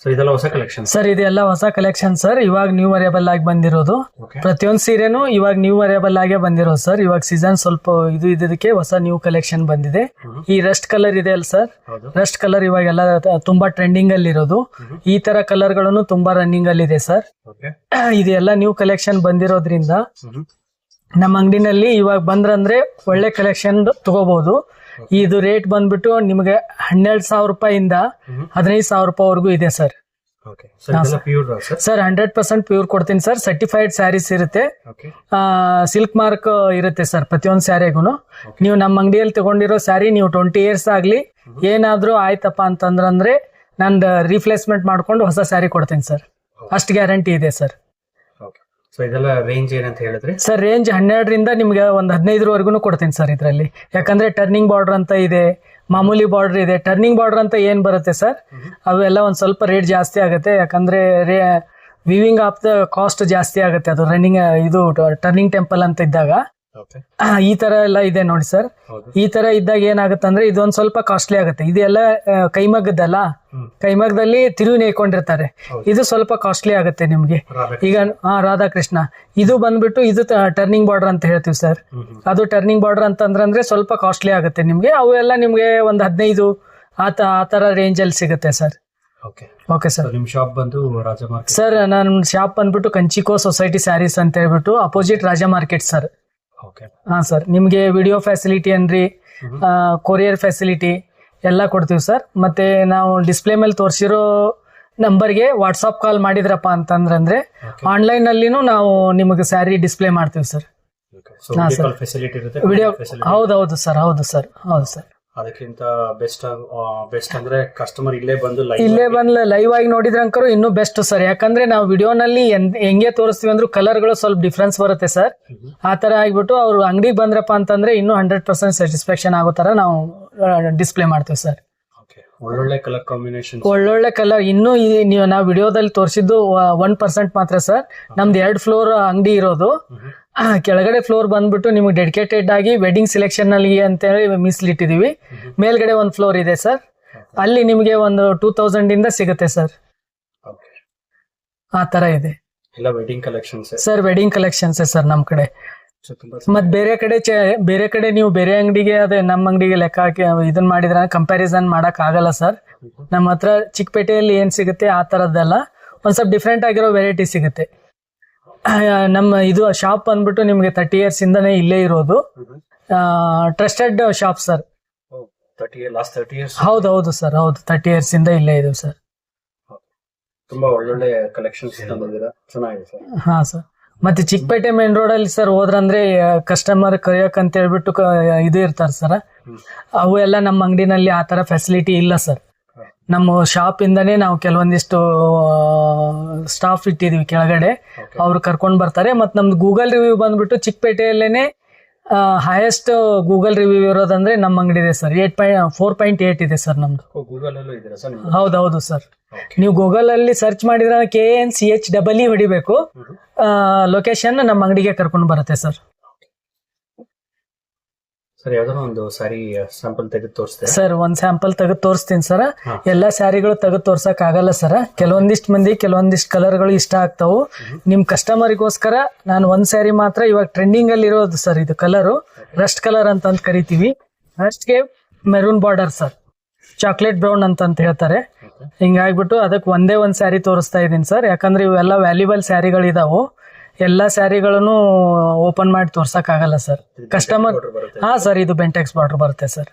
So ಇದೆಲ್ಲ ಹೊಸ collection sir ಇದೆಲ್ಲ ಹೊಸ ಕಲೆಕ್ಷನ್ ಸರ್. ಇವಾಗ ನ್ಯೂ ಅರೈಬಲ್ ಆಗಿ ಬಂದಿರೋದು. ಪ್ರತಿಯೊಂದು ಸೀರೆನು ಇವಾಗ ನ್ಯೂ ಅರೈಬಲ್ ಆಗೇ ಬಂದಿರೋದು ಸರ್. ಇವಾಗ ಸೀಸನ್ ಸ್ವಲ್ಪ ಇದಕ್ಕೆ ಹೊಸ ನ್ಯೂ ಕಲೆಕ್ಷನ್ ಬಂದಿದೆ. ಈ ರಸ್ಟ್ ಕಲರ್ ಇದೆ ಅಲ್ಲ ಸರ್, ರಸ್ಟ್ ಕಲರ್ ಇವಾಗೆಲ್ಲ ತುಂಬಾ ಟ್ರೆಂಡಿಂಗ್ ಅಲ್ಲಿ ಇರೋದು. ಈ ತರ ಕಲರ್ ಗಳನ್ನು ತುಂಬಾ ರನ್ನಿಂಗ್ ಅಲ್ಲಿ ಇದೆ ಸರ್. ಇದೆಲ್ಲ ನ್ಯೂ ಕಲೆಕ್ಷನ್ ಬಂದಿರೋದ್ರಿಂದ ನಮ್ಮ ಅಂಗಡಿನಲ್ಲಿ ಇವಾಗ ಬಂದ್ರಂದ್ರೆ ಒಳ್ಳೆ ಕಲೆಕ್ಷನ್ ತಗೋಬಹುದು. ಇದು ರೇಟ್ ಬಂದ್ಬಿಟ್ಟು ನಿಮಗೆ 12,000 ರೂಪಾಯಿಂದ 15,000 ರೂಪಾಯಿವರೆಗೂ ಇದೆ ಸರ್. ಸರ್ 100% ಪ್ಯೂರ್ ಕೊಡ್ತೀನಿ ಸರ್. ಸರ್ಟಿಫೈಡ್ ಸ್ಯಾರೀಸ್ ಇರುತ್ತೆ, ಸಿಲ್ಕ್ ಮಾರ್ಕ್ ಇರುತ್ತೆ ಸರ್ ಪ್ರತಿಯೊಂದು ಸ್ಯಾರಿಗೂ. ನೀವು ನಮ್ಮ ಅಂಗಡಿಯಲ್ಲಿ ತಗೊಂಡಿರೋ ಸ್ಯಾರಿ ನೀವು 20 ಇಯರ್ಸ್ ಆಗ್ಲಿ ಏನಾದ್ರೂ ಆಯ್ತಪ್ಪ ಅಂತಂದ್ರೆ ನಾನು ರೀಪ್ಲೇಸ್ಮೆಂಟ್ ಮಾಡ್ಕೊಂಡು ಹೊಸ ಸ್ಯಾರಿ ಕೊಡ್ತೀನಿ ಸರ್. ಅಷ್ಟು ಗ್ಯಾರಂಟಿ ಇದೆ ಸರ್. ಸೊ ಇದೆಲ್ಲ ರೇಂಜ್ ಏನಂತ ಹೇಳಿದ್ರಿ ಸರ್? ರೇಂಜ್ 12ರಿಂದ ನಿಮ್ಗೆ ಒಂದು 15ರವರೆಗೂ ಕೊಡ್ತೀನಿ ಸರ್ ಇದರಲ್ಲಿ. ಯಾಕಂದ್ರೆ ಟರ್ನಿಂಗ್ ಬಾರ್ಡರ್ ಅಂತ ಇದೆ, ಮಾಮೂಲಿ ಬಾರ್ಡರ್ ಇದೆ. ಟರ್ನಿಂಗ್ ಬಾರ್ಡರ್ ಅಂತ ಏನ್ ಬರುತ್ತೆ ಸರ್, ಅವೆಲ್ಲ ಒಂದ್ ಸ್ವಲ್ಪ ರೇಟ್ ಜಾಸ್ತಿ ಆಗುತ್ತೆ. ಯಾಕಂದ್ರೆ ವಿವಿಂಗ್ ಆಫ್ ದ ಕಾಸ್ಟ್ ಜಾಸ್ತಿ ಆಗುತ್ತೆ. ಅದು ರನ್ನಿಂಗ್ ಇದು ಟರ್ನಿಂಗ್ ಟೆಂಪಲ್ ಅಂತ ಇದ್ದಾಗ ಈ ತರ ಎಲ್ಲ ಇದೆ ನೋಡಿ ಸರ್. ಈ ತರ ಇದ್ದಾಗ ಏನಾಗುತ್ತೆ ಅಂದ್ರೆ ಇದೊಂದ್ ಸ್ವಲ್ಪ ಕಾಸ್ಟ್ಲಿ ಆಗುತ್ತೆ. ಇದೆಲ್ಲ ಕೈಮಗ್ಗದಲ್ಲ, ಕೈಮಗ್ಗದಲ್ಲಿ ತಿರುವು ನೇಕೊಂಡಿರ್ತಾರೆ. ಇದು ಸ್ವಲ್ಪ ಕಾಸ್ಟ್ಲಿ ಆಗುತ್ತೆ ನಿಮ್ಗೆ. ಈಗ ರಾಧಾಕೃಷ್ಣ ಇದು ಬಂದ್ಬಿಟ್ಟು ಇದು ಟರ್ನಿಂಗ್ ಬಾರ್ಡರ್ ಅಂತ ಹೇಳ್ತೀವಿ ಸರ್. ಅದು ಟರ್ನಿಂಗ್ ಬಾರ್ಡರ್ ಅಂತಂದ್ರೆ ಸ್ವಲ್ಪ ಕಾಸ್ಟ್ಲಿ ಆಗುತ್ತೆ ನಿಮ್ಗೆ. ಅವೆಲ್ಲ ನಿಮ್ಗೆ ಒಂದ್ 15 ಆ ತರ ರೇಂಜ್ ಅಲ್ಲಿ ಸಿಗುತ್ತೆ ಸರ್. Okay sir. ನಿಮ್ ಶಾಪ್ ಬಂದು ರಾಜ ಮಾರ್ಕೆಟ್ ಸರ್. ನನ್ನ ಶಾಪ್ ಬಂದ್ಬಿಟ್ಟು ಕಂಚಿಕೋ ಸೊಸೈಟಿ ಸ್ಯಾರೀಸ್ ಅಂತ ಹೇಳ್ಬಿಟ್ಟು ಅಪೋಸಿಟ್ ರಾಜ ಮಾರ್ಕೆಟ್ ಸರ್. ಹಾ ಸರ್. ನಿಮ್ಗೆ ವಿಡಿಯೋ ಫೆಸಿಲಿಟಿ ಅನ್ರಿ, ಕೊರಿಯರ್ ಫೆಸಿಲಿಟಿ ಎಲ್ಲ ಕೊಡ್ತೀವಿ ಸರ್. ಮತ್ತೆ ನಾವು ಡಿಸ್ಪ್ಲೇ ಮೇಲೆ ತೋರಿಸಿರೋ ನಂಬರ್ಗೆ ವಾಟ್ಸಾಪ್ ಕಾಲ್ ಮಾಡಿದ್ರಪ್ಪ ಅಂತಂದ್ರೆ ಆನ್ಲೈನ್ ಅಲ್ಲಿನೂ ನಾವು ನಿಮಗೆ ಸ್ಯಾರಿ ಡಿಸ್ಪ್ಲೇ ಮಾಡ್ತೀವಿ ಸರ್. ವಿಡಿಯೋ ಹೌದೌದು ಸರ್. ಹೌದು ಸರ್. ಹೌದು ಸರ್. ಅದಕ್ಕಿಂತ ಬೆಸ್ಟ್ ಅಂದ್ರೆ ಕಸ್ಟಮರ್ ಇಲ್ಲೇ ಬಂದು ಲೈವ್ ಆಗಿ ನೋಡಿದ್ರಂಕರು ಇನ್ನೂ ಬೆಸ್ಟ್ ಸರ್. ಯಾಕಂದ್ರೆ ನಾವು ವಿಡಿಯೋನಲ್ಲಿ ಹೆಂಗೆ ತೋರಿಸ್ತೀವಿ ಅಂದ್ರೂ ಕಲರ್ಗಳು ಸ್ವಲ್ಪ ಡಿಫ್ರೆನ್ಸ್ ಬರುತ್ತೆ ಸರ್. ಆ ತರ ಆಗ್ಬಿಟ್ಟು ಅವ್ರು ಅಂಗಡಿಗೆ ಬಂದ್ರಪ್ಪ ಅಂತಂದ್ರೆ ಇನ್ನೂ 100% ಸ್ಯಾಟಿಸ್ಫ್ಯಾಕ್ಷನ್ ಆಗೋ ತರ ನಾವು ಡಿಸ್ಪ್ಲೇ ಮಾಡ್ತೀವಿ ಸರ್. ಒಳ್ಳೊಳ್ಳೆ ಕಲರ್ ಕಾಂಬಿನೇಷನ್, ಒಳ್ಳೊಳ್ಳೆ ಕಲರ್. ಇನ್ನೂ ನೀವು ನಾವು ವಿಡಿಯೋದಲ್ಲಿ ತೋರಿಸಿದ್ದು 1% ಮಾತ್ರ ಸರ್. ನಮ್ದು 2 ಫ್ಲೋರ್ ಅಂಗಡಿ ಇರೋದು. ಕೆಳಗಡೆ ಫ್ಲೋರ್ ಬಂದ್ಬಿಟ್ಟು ನಿಮ್ಗೆ ಡೆಡಿಕೇಟೆಡ್ ಆಗಿ ವೆಡ್ಡಿಂಗ್ ಸೆಲೆಕ್ಷನ್ ಅಲ್ಲಿ ಅಂತೇಳಿ ಮೀಸಲಿಟ್ಟಿದೀವಿ. ಮೇಲ್ಗಡೆ 1 ಫ್ಲೋರ್ ಇದೆ ಸರ್. ಅಲ್ಲಿ ನಿಮ್ಗೆ ಒಂದು 2000 ಇಂದ ಸಿಗುತ್ತೆ ಸರ್. ಆ ತರ ಇದೆ wedding collections sir. Wedding collections sir ನಮ್ ಕಡೆ. ಮತ್ ಬೇರೆ ಕಡೆ ನೀವು ಬೇರೆ ಅಂಗಡಿಗೆ ಅದೇ ನಮ್ಮ ಅಂಗಡಿಗೆ ಲೆಕ್ಕ ಹಾಕಿ ಇದನ್ ಮಾಡಿದ್ರೆ ಕಂಪ್ಯಾರಿಸನ್ ಮಾಡಕ್ ಆಗಲ್ಲ ಸರ್. ನಮ್ಮ ಹತ್ರ ಚಿಕ್ಕಪೇಟೆಯಲ್ಲಿ ಏನ್ ಸಿಗುತ್ತೆ ಆ ತರದ್ದೆಲ್ಲ ಒಂದ್ ಸ್ವಲ್ಪ ಡಿಫ್ರೆಂಟ್ ಆಗಿರೋ ವೆರೈಟಿ ಸಿಗುತ್ತೆ. ನಮ್ಮ ಇದು ಶಾಪ್ ಬಂದ್ಬಿಟ್ಟು ನಿಮ್ಗೆ 30 ಇಯರ್ಸ್ ಇಂದಾನೆ ಇಲ್ಲೇ ಇರೋದು. Trusted shop sir. ಹೌದು ಸರ್. ಹೌದು 30 ಇಯರ್ಸ್ ಇಂದ ಇಲ್ಲೇ ಇದೆ ಸರ್. ತುಂಬಾ ಒಳ್ಳೊಳ್ಳೆ ಕಲೆಕ್ಷನ್ಸ್ ಚೆನ್ನಾಗಿದೆ ಸರ್. ಹಾ ಸರ್. ಮತ್ತೆ ಚಿಕ್ಕಪೇಟೆ ಮೇನ್ ರೋಡ್ ಅಲ್ಲಿ ಸರ್ ಹೋದ್ರಂದ್ರೆ ಕಸ್ಟಮರ್ ಕರೆಯಕ್ ಅಂತ ಹೇಳ್ಬಿಟ್ಟು ಇದು ಇರ್ತಾರೆ ಸರ್. ಅವು ಎಲ್ಲ ನಮ್ಮ ಅಂಗಡಿನಲ್ಲಿ ಆ ತರ ಫೆಸಿಲಿಟಿ ಇಲ್ಲ ಸರ್. ನಮ್ಮ ಶಾಪ್ ಇಂದಾನೇ ನಾವು ಕೆಲವೊಂದಿಷ್ಟು ಸ್ಟಾಫ್ ಇಟ್ಟಿದೀವಿ ಕೆಳಗಡೆ, ಅವ್ರು ಕರ್ಕೊಂಡ್ ಬರ್ತಾರೆ. ಮತ್ ನಮ್ದು ಗೂಗಲ್ ರಿವ್ಯೂ ಬಂದ್ಬಿಟ್ಟು ಚಿಕ್ಕಪೇಟೆಯಲ್ಲೇನೆ ಹೈಯೆಸ್ಟ್ ಗೂಗಲ್ ರಿವ್ಯೂ ಇರೋದಂದ್ರೆ ನಮ್ಮ ಅಂಗಡಿ ಇದೆ ಸರ್. 4.8 ಇದೆ ಸರ್ ನಮ್ದು. ಹೌದೌದು ಸರ್. ನೀವು ಗೂಗಲ್ ಅಲ್ಲಿ ಸರ್ಚ್ ಮಾಡಿದ್ರೆ KNCHEE ಹೊಡಿಬೇಕು, ಲೊಕೇಶನ್ ನಮ್ಮ ಅಂಗಡಿಗೆ ಕರ್ಕೊಂಡು ಬರುತ್ತೆ ಸರ್. ಸರ್ ಯಾವ್ದಾರ ಒಂದು ಸ್ಯಾರಿ ಸ್ಯಾಂಪಲ್ ತೆಗೆದು ತೋರಿಸ್ತೀರಾ ಸರ್? ಒಂದ್ ಸ್ಯಾಂಪಲ್ ತೆಗೆದು ತೋರಿಸ್ತೀನಿ ಸರ್. ಎಲ್ಲಾ ಸ್ಯಾರಿಗಳು ತೆಗೆದು ತೋರ್ಸಕ್ ಆಗಲ್ಲ ಸರ್. ಕೆಲವೊಂದಿಷ್ಟು ಮಂದಿ ಕೆಲವೊಂದಿಷ್ಟು ಕಲರ್ಗಳು ಇಷ್ಟ ಆಗ್ತಾವು. ನಿಮ್ ಕಸ್ಟಮರ್ಗೋಸ್ಕರ ನಾನು ಒಂದ್ ಸ್ಯಾರಿ ಮಾತ್ರ ಇವಾಗ ಟ್ರೆಂಡಿಂಗ್ ಅಲ್ಲಿ ಇರೋದು ಸರ್. ಇದು ಕಲರು ರಸ್ಟ್ ಕಲರ್ ಅಂತ ಕರಿತೀವಿ. ರಸ್ಟ್ಗೆ maroon border sir, chocolate brown ಅಂತ ಹೇಳ್ತಾರೆ. ಹಿಂಗಾಗ್ಬಿಟ್ಟು ಅದಕ್ಕೆ ಒಂದೇ ಒಂದ್ ಸ್ಯಾರಿ ತೋರಿಸ್ತಾ ಇದೀನಿ ಸರ್. ಯಾಕಂದ್ರೆ ಇವೆಲ್ಲ ವ್ಯಾಲ್ಯೂಬಲ್ ಸ್ಯಾರಿಗಳಿದಾವು. ಎಲ್ಲಾ ಸ್ಯಾರಿಗಳನ್ನು ಓಪನ್ ಮಾಡಿ ತೋರ್ಸಕ್ ಆಗಲ್ಲ ಸರ್. ಕಸ್ಟಮರ್ ಹಾ ಸರ್. ಇದು ಬೆಂಟೆಕ್ಸ್ ಬಾರ್ಡರ್ ಬರುತ್ತೆ ಸರ್.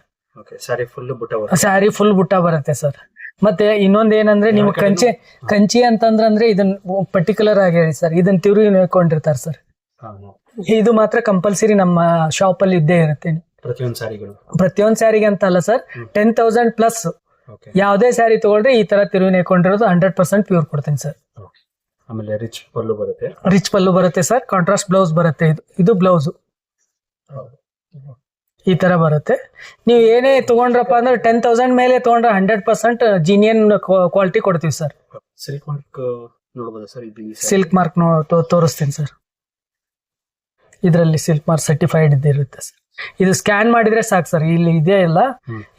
ಸ್ಯಾರಿ ಫುಲ್ ಬುಟ್ಟ ಬರುತ್ತೆ ಸರ್. ಮತ್ತೆ ಇನ್ನೊಂದ್ ಏನಂದ್ರೆ ನಿಮ್ಗೆ ಕಂಚಿ ಅಂತಂದ್ರೆ ಇದನ್ನ ಪರ್ಟಿಕ್ಯುಲರ್ ಆಗಿ ಹೇಳಿ ಸರ್. ಇದನ್ನ ತಿರುಗಿ ನೇಕೊಂಡಿರ್ತಾರೆ ಸರ್. ಇದು ಮಾತ್ರ ಕಂಪಲ್ಸರಿ ನಮ್ಮ ಶಾಪ್ ಅಲ್ಲಿ ಇದ್ದೇ ಇರುತ್ತೆ. ಪ್ರತಿಯೊಂದ್ ಸ್ಯಾರಿಗೆ ಅಂತ ಅಲ್ಲ ಸರ್. 10,000 ಪ್ಲಸ್ ಯಾವ್ದೇ ಸ್ಯಾರಿ ತಗೊಳ್ರಿ ಈ ತರ ತಿರುಗಿ ನೇಕೊಂಡಿರೋದು 100% ಪ್ಯೂರ್ ಕೊಡ್ತೀನಿ ಸರ್. ಆಮೇಲೆ ರಿಚ್ ಪಲ್ಲು ಬರುತ್ತೆ ಸರ್. ಕಾಂಟ್ರಾಸ್ಟ್ ಬ್ಲೌಸ್ ಬರುತ್ತೆ. ಇದು ಬ್ಲೌಸ್ ಈ ತರ ಬರುತ್ತೆ. ನೀವು ಏನೇ ತಗೊಂಡ್ರಪ್ಪ ಅಂದ್ರೆ 10,000 ಮೇಲೆ ತಗೊಂಡ್ರೆ 100% ಜೀನಿಯನ್ ಕ್ವಾಲಿಟಿ ಕೊಡ್ತೀವಿ ಸರ್. ಸಿಲ್ಕ್ ಮಾರ್ಕ್ ನೋಡಬಹುದು ಸರ್. ಸಿಲ್ಕ್ ಮಾರ್ಕ್ ತೋರಿಸ್ತೀನಿ ಸರ್. ಇದರಲ್ಲಿ ಸಿಲ್ಕ್ ಮಾರ್ಕ್ ಸರ್ಟಿಫೈಡ್ ಇರುತ್ತೆ ಸರ್. ಇದು ಸ್ಕ್ಯಾನ್ ಮಾಡಿದ್ರೆ ಸಾಕು ಸರ್, ಇಲ್ಲಿ ಇದೇ ಇಲ್ಲ,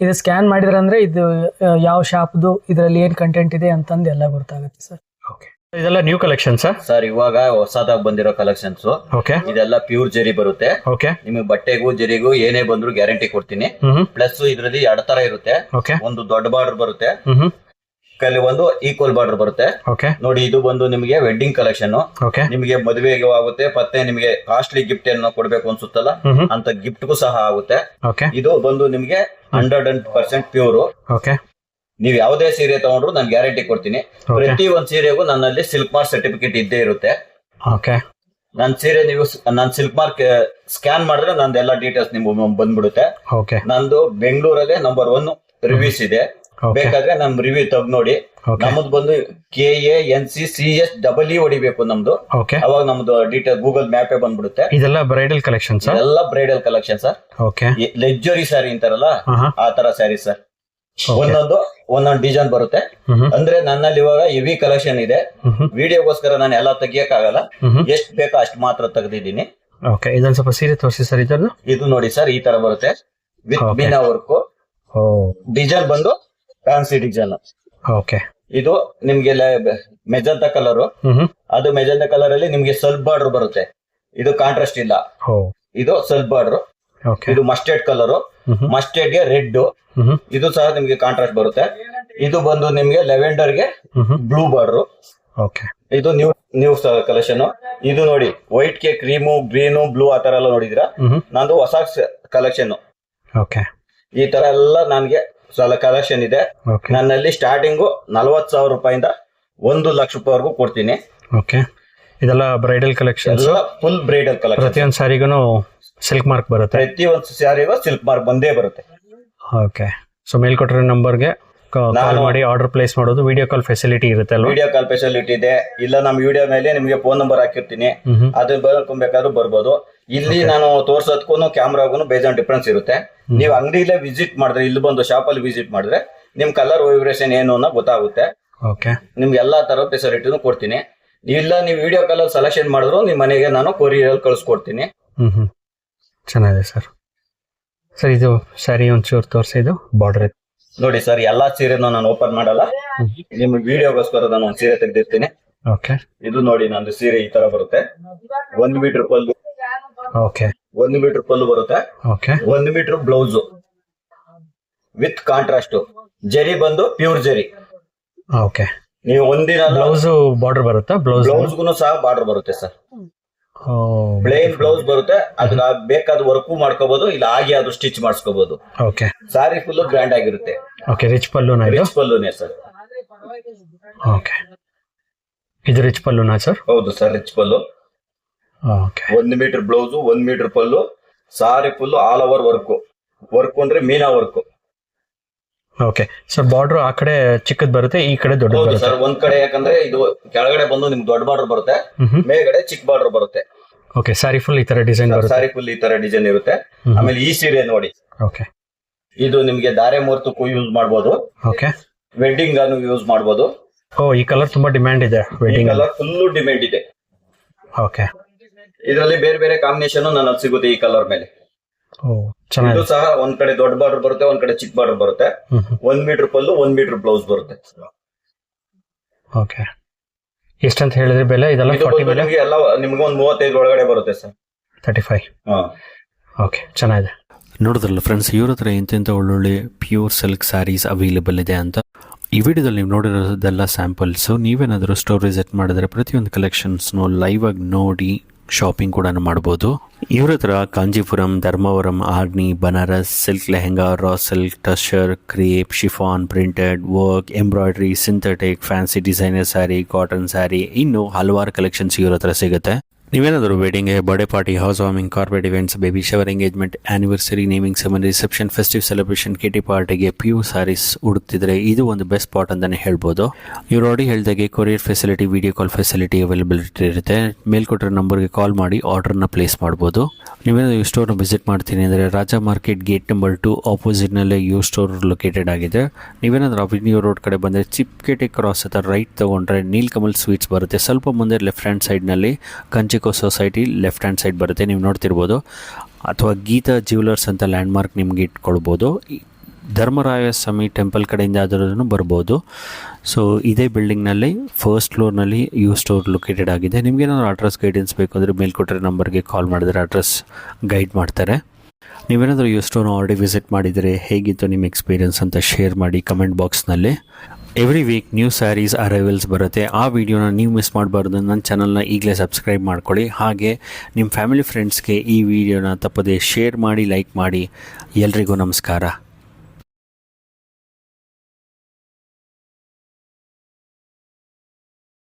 ಇದು ಸ್ಕ್ಯಾನ್ ಮಾಡಿದ್ರೆ ಅಂದ್ರೆ ಇದು ಯಾವ ಶಾಪ್ದು ಇದ್ರಲ್ಲಿ ಏನ್ ಕಂಟೆಂಟ್ ಇದೆ ಅಂತಂದು ಎಲ್ಲ ಗೊತ್ತಾಗುತ್ತೆ ಸರ್. ಓಕೆ, ಇದೆಲ್ಲ ನ್ಯೂ ಕಲೆಕ್ಷನ್ ಸರ್ ಇವಾಗ ಹೊಸದಾಗಿ ಬಂದಿರೋ ಕಲೆಕ್ಷನ್ಸ್. ಓಕೆ, ಇದೆಲ್ಲ ಪ್ಯೂರ್ ಜರಿ ಬರುತ್ತೆ. ಓಕೆ, ನಿಮಗೆ ಬಟ್ಟೆಗೂ ಜರಿಗೂ ಏನೇ ಬಂದ್ರು ಗ್ಯಾರಂಟಿ ಕೊಡ್ತೀನಿ. ಪ್ಲಸ್ ಇದ್ರಲ್ಲಿ 2 ತರ ಇರುತ್ತೆ. ಓಕೆ, ಒಂದು ದೊಡ್ಡ ಬಾರ್ಡರ್ ಬರುತ್ತೆ, ಒಂದು ಈಕ್ವಲ್ ಬಾರ್ಡರ್ ಬರುತ್ತೆ. ಓಕೆ, ನೋಡಿ ಇದು ಬಂದು ನಿಮಗೆ ವೆಡ್ಡಿಂಗ್ ಕಲೆಕ್ಷನ್. ಓಕೆ, ನಿಮಗೆ ಮದುವೆಗೆ ಆಗುತ್ತೆ, ಮತ್ತೆ ನಿಮಗೆ ಕಾಸ್ಟ್ಲಿ ಗಿಫ್ಟ್ ಏನೋ ಕೊಡ್ಬೇಕು ಅನ್ಸುತ್ತಲ್ಲ ಅಂತ ಗಿಫ್ಟ್ಗೂ ಸಹ ಆಗುತ್ತೆ. ಓಕೆ, ಇದು ಬಂದು ನಿಮಗೆ 100% ಪ್ಯೂರ್. ಓಕೆ, ನೀವ್ ಯಾವುದೇ ಸೀರೆ ತಗೊಂಡ್ರು ನಾನು ಗ್ಯಾರಂಟಿ ಕೊಡ್ತೀನಿ. ಪ್ರತಿ ಒಂದ್ ಸೀರೆಗೂ ನನ್ನಲ್ಲಿ ಸಿಲ್ಕ್ ಮಾರ್ಕ್ ಸರ್ಟಿಫಿಕೇಟ್ ಇದ್ದೇ ಇರುತ್ತೆ. ಓಕೆ, ನನ್ ಸೀರೆ ನೀವು ನಾನ್ ಸಿಲ್ಕ್ ಮಾರ್ಕ್ ಸ್ಕ್ಯಾನ್ ಮಾಡಿದ್ರೆ ನಂದು ಎಲ್ಲ ಡೀಟೇಲ್ಸ್ ನಿಮ್ಗೆ ಬಂದ್ಬಿಡುತ್ತೆ. ಓಕೆ, ನಂದು ಬೆಂಗಳೂರಲ್ಲೇ ನಂಬರ್ 1 ರಿವ್ಯೂಸ್ ಇದೆ. ಬೇಕಾದ್ರೆ ನಮ್ ರಿವ್ಯೂ ತೆಗ್ ನೋಡಿ. ನಮ್ದು ಬಂದು KANCCSEE ಹೊಡಿಬೇಕು ನಮ್ದು. ಓಕೆ, ಅವಾಗ ನಮ್ದು ಡೀಟೇಲ್ ಗೂಗಲ್ ಮ್ಯಾಪೇ ಬಂದ್ಬಿಡುತ್ತೆ. ಇದೆಲ್ಲ ಬ್ರೈಡಲ್ ಕಲೆಕ್ಷನ್ ಸರ್? ಎಲ್ಲ ಬ್ರೈಡಲ್ ಕಲೆಕ್ಷನ್ ಸರ್. ಓಕೆ, ಲೆಜ್ಜರಿ ಸ್ಯಾರಿ ಅಂತಾರಲ್ಲ ಆ ತರ ಸ್ಯಾರಿ ಸರ್. ಒಂದೊಂದು ಡಿಸೈನ್ ಬರುತ್ತೆ. ಅಂದ್ರೆ ನನ್ನಲ್ಲಿ ಇವಾಗ ಹೆವಿ ಕಲೆಕ್ಷನ್ ಇದೆ. ವಿಡಿಯೋಗೋಸ್ಕರ ನಾನು ಎಲ್ಲ ತೆಗಿಯಕ್ಕಾಗಲ್ಲ, ಎಷ್ಟ್ ಬೇಕೋ ಅಷ್ಟು ಮಾತ್ರ ತೆಗೆದಿದ್ದೀನಿ. ಓಕೆ, ಇದೊಂದ್ ಸ್ವಲ್ಪ ಸೀರೆ ತೋರಿಸಿ ಸರ್. ಇದನ್ನು ಇದು ನೋಡಿ ಸರ್, ಈ ತರ ಬರುತ್ತೆ ವಿತ್ ಮೀನಾ ವರ್ಕ್. ಡಿಸೈನ್ ಬಂದು ಫ್ಯಾನ್ಸಿ ಡಿಸೈನ್. ಓಕೆ, ಇದು ನಿಮ್ಗೆ ಮೆಜಂತಾ ಕಲರ್. ಅದು ಮೆಜಂತಾ ಕಲರ್ ಅಲ್ಲಿ ನಿಮ್ಗೆ ಸ್ವಲ್ಪ ಬಾರ್ಡರ್ ಬರುತ್ತೆ. ಇದು ಕಾಂಟ್ರಾಸ್ಟ್ ಇಲ್ಲ, ಇದು ಸ್ವಲ್ಪ ಬಾರ್ಡರ್. ಇದು ಮಸ್ಟರ್ಡ್ ಕಲರ್, ಮಸ್ಟರ್ಡ್ ಗೆ ರೆಡ್. ಇದು ಸಹ ನಿಮ್ಗೆ ಕಾಂಟ್ರಾಸ್ಟ್ ಬರುತ್ತೆ. ಇದು ಬಂದು ನಿಮ್ಗೆ ಲೆವೆಂಡರ್ ಗೆ ಬ್ಲೂ ಬಾರ್ಡರ್. ಓಕೆ, ಇದು ನ್ಯೂ ಕಲೆಕ್ಷನ್. ಇದು ನೋಡಿ ವೈಟ್ ಗೆ ಕ್ರೀಮು, ಗ್ರೀನು, ಬ್ಲೂ ಆ ತರ ಎಲ್ಲ ನೋಡಿದಿರಾ. ನಂದು ಹೊಸ ಕಲೆಕ್ಷನ್. ಓಕೆ, ಈ ತರ ಎಲ್ಲ ನನ್ಗೆ ಕಲೆಕ್ಷನ್ ಇದೆ. ನನ್ನಲ್ಲಿ ಸ್ಟಾರ್ಟಿಂಗು 40,000 ರೂಪಾಯಿಂದ 1,00,000 ರೂಪಾಯಿವರೆಗೂ ಕೊಡ್ತೀನಿ. ಓಕೆ, ಇದೆಲ್ಲ bridal collection, full bridal collection. ಪ್ರತಿಯೊಂದು ಸಾರಿಗೂ ಸಿಲ್ಕ್ ಮಾರ್ಕ್ ಬರುತ್ತೆ. ಪ್ರತಿಯೊಂದು ಸ್ಯಾರಿಗೂ ಸಿಲ್ಕ್ ಮಾರ್ಕ್ ಬಂದೇ ಬರುತ್ತೆ. ಓಕೆ, ಸೊ ಮೇಲ್ಕೊಟ್ಟಿರೋ ನಂಬರ್ಗೆ ಕಾಲ್ ಮಾಡಿ ಆರ್ಡರ್ ಪ್ಲೇಸ್ ಮಾಡೋದು. ವಿಡಿಯೋ ಕಾಲ್ ಫೆಸಿಲಿಟಿ ಇರುತ್ತೆ ಅಲ್ವಾ? ವಿಡಿಯೋ ಕಾಲ್ ಫೆಸಿಲಿಟಿ ಇದೆ. ಇಲ್ಲ ನಮ್ಮ ವಿಡಿಯೋ ಮೇಲೆ ನಿಮ್ಗೆ ಫೋನ್ ನಂಬರ್ ಹಾಕಿರ್ತೀನಿ, ಅದನ್ನ ಬರ್ಕೊಬೇಕಾದ್ರೂ ಬರ್ಬೋದು. ಇಲ್ಲಿ ನಾನು ತೋರ್ಸೋದಕ್ಕೂ ಕ್ಯಾಮ್ರಾಗೂ ಬೇಜಾನ್ ಡಿಫ್ರೆನ್ಸ್ ಇರುತ್ತೆ. ನೀವು ಅಂಗಡಿಲೇ ವಿಸಿಟ್ ಮಾಡಿದ್ರೆ, ಇಲ್ಲಿ ಬಂದು ಶಾಪ್ ಅಲ್ಲಿ ವಿಸಿಟ್ ಮಾಡಿದ್ರೆ ನಿಮ್ ಕಲರ್ ವೈಬ್ರೇಷನ್ ಏನು ಅನ್ನೋ ಗೊತ್ತಾಗುತ್ತೆ. ಓಕೆ, ನಿಮ್ಗೆ ಎಲ್ಲಾ ತರ ಫೆಸಿಲಿಟಿನೂ ಕೊಡ್ತೀನಿ. ಇಲ್ಲ ನೀವು ವಿಡಿಯೋ ಕಾಲ್ ಅಲ್ಲಿ ಸೆಲೆಕ್ಷನ್ ಮಾಡಿದ್ರು ನಿಮ್ ಮನೆಗೆ ನಾನು ಕೊರಿಯರ್ ಕಳ್ಸಿಕೊಡ್ತೀನಿ. ಚೆನ್ನಾಗಿದೆ ಸರ್. ಸರ್ ಇದು ಸ್ಯಾರಿ ಒಂಚೂರು ತೋರಿಸಿ. ಇದು ಬಾರ್ಡರ್ ನೋಡಿ ಸರ್, ಎಲ್ಲಾ ಸೀರೆನೂ ನಾನು ಓಪನ್ ಮಾಡಲ್ಲ, ನಿಮ್ ವಿಡಿಯೋಗೋಸ್ಕರ ನಾನು ಒಂದು ಸೀರೆ ತೆಗೆದಿರ್ತೀನಿ. ಓಕೆ, ಇದು ನೋಡಿ ನಂದು ಸೀರೆ ಈ ತರ ಬರುತ್ತೆ. 1 metre pallu. Okay, 1 metre pallu ಬರುತ್ತೆ. Okay, 1 metre blouse with contrast. Zari ಬಂದು ಪ್ಯೂರ್ ಜರಿ. ಓಕೆ, ನೀವು ಒಂದಿನ ಬ್ಲೌಸ್ ಬಾರ್ಡರ್ ಬರುತ್ತಾ? ಬ್ಲೌಸ್ಗೂ ಸಹ ಬಾರ್ಡರ್ ಬರುತ್ತೆ ಸರ್. ಪ್ಲೇನ್ ಬ್ಲೌಸ್ ಬರುತ್ತೆ. ಅದನ್ನ ಬೇಕಾದ ವರ್ಕು ಮಾಡ್ಕೋಬಹುದು, ಇಲ್ಲ ಹಾಗೆ ಅದು ಸ್ಟಿಚ್ ಮಾಡಿಸ್ಕೋಬಹುದು. ಓಕೆ, ಸಾರಿ ಫುಲ್ ಗ್ರ್ಯಾಂಡ್ ಆಗಿರುತ್ತೆ. ಓಕೆ, ರಿಚ್ ಪಲ್ಲುನಾ? ರಿಚ್ ಪಲ್ಲುನೇ ಸರ್. ಓಕೆ, ಇದು ರಿಚ್ ಪಲ್ಲುನಾ ಸರ್? ಹೌದು sir, rich pallu. Okay, 1 metre blouse, 1 metre pallu, sari full all over work ಅಂದ್ರೆ ಮೀನಾ ವರ್ಕ್. ಓಕೆ ಸರ್, ಬಾರ್ಡರ್ ಆ ಕಡೆ ಚಿಕ್ಕದ್ ಬರುತ್ತೆ, ಈ ಕಡೆ ದೊಡ್ಡ ಬರುತ್ತೆ ಸರ್. ಒಂದ್ ಕಡೆ ಯಾಕಂದ್ರೆ ಇದು ಕೆಳಗಡೆ ಬಂದು ನಿಮ್ಗೆ ದೊಡ್ಡ ಬಾರ್ಡರ್ ಬರುತ್ತೆ, ಮೇಲ್ಗಡೆ ಚಿಕ್ಕ ಬಾರ್ಡರ್ ಬರುತ್ತೆ. ಓಕೆ, ಸಾರಿ ಫುಲ್ ಈ ತರ ಡಿಸೈನ್ ಬರುತ್ತೆ. ಸಾರಿ ಫುಲ್ ಈ ತರ ಡಿಸೈನ್ ಇರುತ್ತೆ. ಆಮೇಲೆ ಈ ಸೀರೆ ನೋಡಿ, ಓಕೆ, ಇದು ನಿಮ್ಗೆ ಧಾರೆ ಮುಹೂರ್ತಕ್ಕೂ ಯೂಸ್ ಮಾಡಬಹುದು. ಓಕೆ, ವೆಡ್ಡಿಂಗ್ ಅನ್ನು ಯೂಸ್ ಮಾಡಬಹುದು. ಈ ಕಲರ್ ತುಂಬಾ ಡಿಮ್ಯಾಂಡ್ ಇದೆ. ವೆಡ್ಡಿಂಗ್ ಕಲರ್ ಫುಲ್ ಡಿಮ್ಯಾಂಡ್ ಇದೆ. ಓಕೆ, ಇದರಲ್ಲಿ ಬೇರೆ ಬೇರೆ ಕಾಂಬಿನೇಷನ್ ನನ್ನ ಸಿಗುತ್ತೆ ಈ ಕಲರ್ ಮೇಲೆ. ಇದು ಸಹ ಒಂದ್ ಕಡೆ ದೊಡ್ಡ ಬಾರ್ಡರ್ ಬರುತ್ತೆ, ಒಂದ್ ಕಡೆ ಚಿಕ್ಕ ಬಾರ್ಡರ್ ಬರುತ್ತೆ. 1 ಮೀಟರ್ ಪಲ್ಲು, 1 ಮೀಟರ್ ಬ್ಲೌಸ್ ಬರುತ್ತೆ. ಓಕೆ, ಎಷ್ಟಂತ ಹೇಳಿದ್ರೆ ಬೆಲೆ? ಇದೆಲ್ಲ 40 ಬೆಲೆ ಎಲ್ಲ ನಿಮ್ಗೆ ಒಂದು 35 ಒಳಗಡೆ ಬರುತ್ತೆ ಸರ್. 35. ಓಕೆ, ಚೆನ್ನಾಗಿದೆ. ನೋಡಿದ್ರಲ್ಲ ಫ್ರೆಂಡ್ಸ್, ಇವ್ರ ಹತ್ರ ಎಂತೆಂಥ ಒಳ್ಳೊಳ್ಳೆ ಪ್ಯೂರ್ ಸಿಲ್ಕ್ ಸ್ಯಾರೀಸ್ ಅವೈಲೇಬಲ್ ಇದೆ ಅಂತ. ಈ ವಿಡಿಯೋದಲ್ಲಿ ನೀವು ನೋಡಿರೋದೆಲ್ಲ ಸ್ಯಾಂಪಲ್ಸು. ನೀವೇನಾದರೂ ಸ್ಟೋರ್ ವಿಸಿಟ್ ಮಾಡಿದ್ರೆ ಪ್ರತಿಯೊಂದು ಕಲೆಕ್ಷನ್ಸ್ನು ಲೈವ್ ಆಗಿ ನೋಡಿ ಶಾಪಿಂಗ್ ಕೂಡ ಮಾಡ್ಬೋದು. ಇವ್ರ ಹತ್ರ Kanchipuram, Dharmavaram, Arni, Banaras, silk lehenga, raw silk, tussar, crepe, chiffon, printed, work, embroidery, synthetic, fancy designer sari, cotton sari, ಇನ್ನು ಹಲವಾರು ಕಲೆಕ್ಷನ್ಸ್ ಇವ್ರ ಹತ್ರ ಸಿಗುತ್ತೆ. ನೀವೇನಾದರೂ ವೆಡ್ಡಿಂಗ್ಗೆ, birthday party, house warming, corporate events, baby shower, engagement, anniversary, naming ceremony, reception, festive celebration, kitty ಪಾರ್ಟಿಗೆ ಪ್ಯೂರ್ ಸ್ಯಾರೀಸ್ ಹುಡುಕ್ತಿದ್ರೆ ಇದು ಒಂದು ಬೆಸ್ಟ್ ಸ್ಪಾಟ್ ಅಂತಲೇ ಹೇಳ್ಬೋದು. ಇವ್ರು ಆಲ್ರೆಡಿ ಹೇಳಿದಾಗೆ courier facility, video call facility availability ಇರುತ್ತೆ. ಮೇಲ್ಕೊಟ್ಟಿರೋ ನಂಬರ್ಗೆ ಕಾಲ್ ಮಾಡಿ ಆರ್ಡರ್ನ ಪ್ಲೇಸ್ ಮಾಡ್ಬೋದು. ನೀವೇನಾದರೂ ಯು ಸ್ಟೋರ್ನ ವಿಸಿಟ್ ಮಾಡ್ತೀನಿ ಅಂದರೆ ರಾಜಾ ಮಾರ್ಕೆಟ್ ಗೇಟ್ ನಂಬರ್ 2 ಆಪೋಸಿಟ್ನಲ್ಲೇ ಯು ಸ್ಟೋರ್ ಲೊಕೇಟೆಡ್ ಆಗಿದೆ. ನೀವೇನಾದರೂ ಅವಿನ್ಯೂ ರೋಡ್ ಕಡೆ ಬಂದರೆ ಚಿಪ್ಕೇಟೆ ಕ್ರಾಸ್ ಹತ್ರ ರೈಟ್ ತೊಗೊಂಡ್ರೆ ನೀಲ್ಕಮಲ್ ಸ್ವೀಟ್ಸ್ ಬರುತ್ತೆ. ಸ್ವಲ್ಪ ಮುಂದೆ ಲೆಫ್ಟ್ ಹ್ಯಾಂಡ್ ಸೈಡ್ನಲ್ಲಿ ಕಂಚಿಕೋ ಸೊಸೈಟಿ ಲೆಫ್ಟ್ ಹ್ಯಾಂಡ್ ಸೈಡ್ ಬರುತ್ತೆ, ನೀವು ನೋಡ್ತಿರ್ಬೋದು. ಅಥವಾ ಗೀತಾ ಜ್ಯುವೆಲರ್ಸ್ ಅಂತ ಲ್ಯಾಂಡ್ಮಾರ್ಕ್ ನಿಮ್ಗೆ ಇಟ್ಕೊಳ್ಬೋದು. ಧರ್ಮರಾಯ ಸ್ವಾಮಿ ಟೆಂಪಲ್ ಕಡೆಯಿಂದ ಯಾವ್ದಾದ್ರೂ ಬರ್ಬೋದು. ಸೊ ಇದೇ ಬಿಲ್ಡಿಂಗ್ನಲ್ಲಿ ಫಸ್ಟ್ ಫ್ಲೋರ್ನಲ್ಲಿ ಯು ಸ್ಟೋರ್ ಲೊಕೇಟೆಡ್ ಆಗಿದೆ. ನಿಮಗೇನಾದ್ರು ಅಡ್ರೆಸ್ ಗೈಡೆನ್ಸ್ ಬೇಕು ಅಂದರೆ ಮೇಲ್ಕೊಟ್ಟಿರೋ ನಂಬರ್ಗೆ ಕಾಲ್ ಮಾಡಿದ್ರೆ ಅಡ್ರೆಸ್ ಗೈಡ್ ಮಾಡ್ತಾರೆ. ನೀವೇನಾದರೂ ಯು ಸ್ಟೋರ್ನ ಆಲ್ರೆಡಿ ವಿಸಿಟ್ ಮಾಡಿದರೆ ಹೇಗಿತ್ತು ನಿಮ್ಮ ಎಕ್ಸ್ಪೀರಿಯನ್ಸ್ ಅಂತ ಶೇರ್ ಮಾಡಿ ಕಮೆಂಟ್ ಬಾಕ್ಸ್ನಲ್ಲಿ. Every week new saris arrivals ಬರುತ್ತೆ. ಆ ವಿಡಿಯೋನ ನೀವು ಮಿಸ್ ಮಾಡಬಾರ್ದು. ನನ್ನ ಚಾನಲ್ನ ಈಗಲೇ ಸಬ್ಸ್ಕ್ರೈಬ್ ಮಾಡ್ಕೊಳ್ಳಿ. ಹಾಗೆ ನಿಮ್ಮ ಫ್ಯಾಮಿಲಿ ಫ್ರೆಂಡ್ಸ್ಗೆ ಈ ವಿಡಿಯೋನ ತಪ್ಪದೇ ಶೇರ್ ಮಾಡಿ, ಲೈಕ್ ಮಾಡಿ. ಎಲ್ರಿಗೂ ನಮಸ್ಕಾರ.